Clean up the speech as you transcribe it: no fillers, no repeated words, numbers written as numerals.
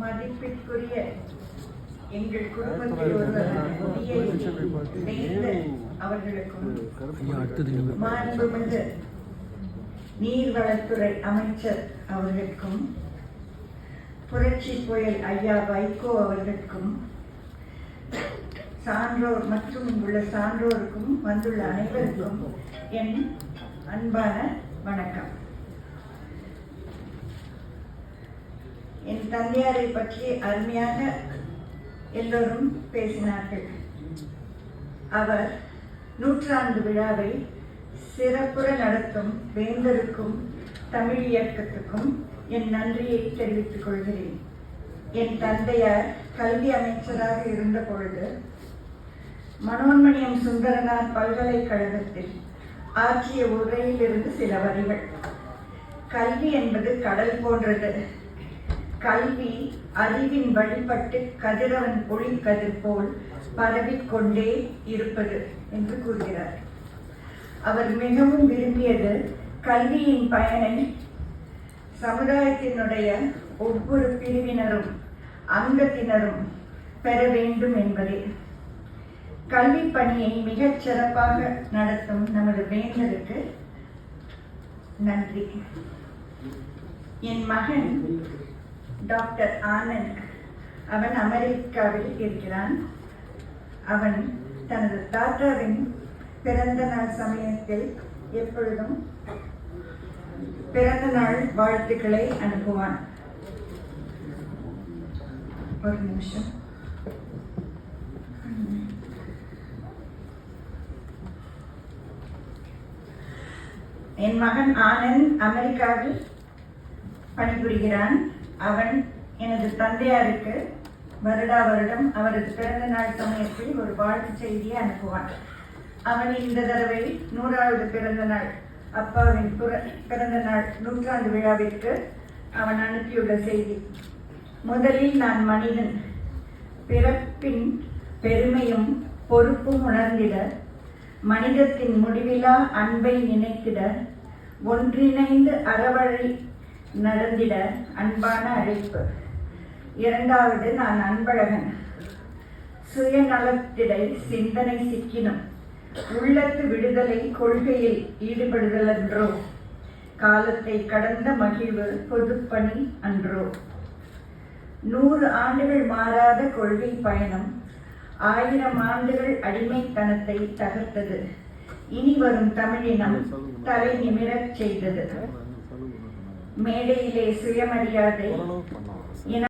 மதிப்பிற்குரிய எங்கள் குடும்பத்தில் ஒருவர் அவர்களுக்கும் மாண்புமிகு நீர்வளத்துறை அமைச்சர் அவர்களுக்கும் புரட்சி புயல் ஐயா வைகோ அவர்களுக்கும் சான்றோர் மற்றும் இங்குள்ள சான்றோருக்கும் வந்துள்ள அனைவருக்கும் என் அன்பான வணக்கம். என் தந்தையாரை பற்றி அருமையாக எல்லோரும் பேசினார்கள். அவர் 100ஆண்டு விழாவை சிறப்புற நடத்தும் வேந்தருக்கும் தமிழ் இயக்கத்துக்கும் என் நன்றியை தெரிவித்துக் கொள்கிறேன். என் தந்தையார் கல்வி அமைச்சராக இருந்த பொழுது மனோன்மணியம் சுந்தரனார் பல்கலைக்கழகத்தில் ஆற்றிய உரையிலிருந்து சில வரிகள். கல்வி என்பது கடல் போன்றது. கல்வி அறிவின் வழிபட்டு கதிரவன் ஒளி கதிர் போல் பரவிக்கொண்டே இருப்பது என்று கூறுகிறார். அவர் மிகவும் விரும்பியது கல்வியின் பயனை சமுதாயத்தினுடைய ஒவ்வொரு பிரிவினரும் அங்கத்தினரும் பெற வேண்டும் என்பதே. கல்வி பணியை மிகச் சிறப்பாக நடத்தும் நமது வேந்தருக்கு நன்றி. என் மகன் டாக்டர் ஆனந்த், அவன் அமெரிக்காவில் இருக்கிறான். அவன் தனது தாத்தாவின் பிறந்த நாள் சமயத்தில் எப்பொழுதும் பிறந்த நாள் வாழ்த்துக்களை அனுப்புவான். ஒரு நிமிஷம். என் மகன் ஆனந்த் அமெரிக்காவில் பணிபுரிகிறான். அவன் எனது தந்தையாருக்கு வருடா வருடம் அவரது பிறந்த நாள் சமயத்தில் ஒரு வாழ்த்து செய்தியை அனுப்புவான். அவன் இந்த தடவை 100வது பிறந்த நாள் அப்பாவின் பிறந்த நாள் 100ஆண்டு விழாவிற்கு அவன் அனுப்பியுள்ள செய்தி: முதலில் நான் மனிதன், பிறப்பின் பெருமையும் பொறுப்பும் உணர்ந்திட, மனிதத்தின் முடிவிலா அன்பை நினைத்திட, ஒன்றிணைந்து அறவழி நடந்திட அன்பான அழைப்பு. இரண்டாவது, நான் அன்பழகன், சுயநலத்திடை சிந்தனை சிக்கினும் உள்ளத்து விடுதலை கொள்கையில் ஈடுபடுதல் அன்றோ, காலத்தை கடந்த மகிழ்வு பொதுப்பணி அன்றோ. 100 ஆண்டுகள் மாறாத கொள்கை பயணம் 1000 ஆண்டுகள் அடிமைத்தனத்தை தகர்த்தது. இனி வரும் தமிழினம் தலை நிமிரச் செய்தது. மேடையிலே சுயமரியாதை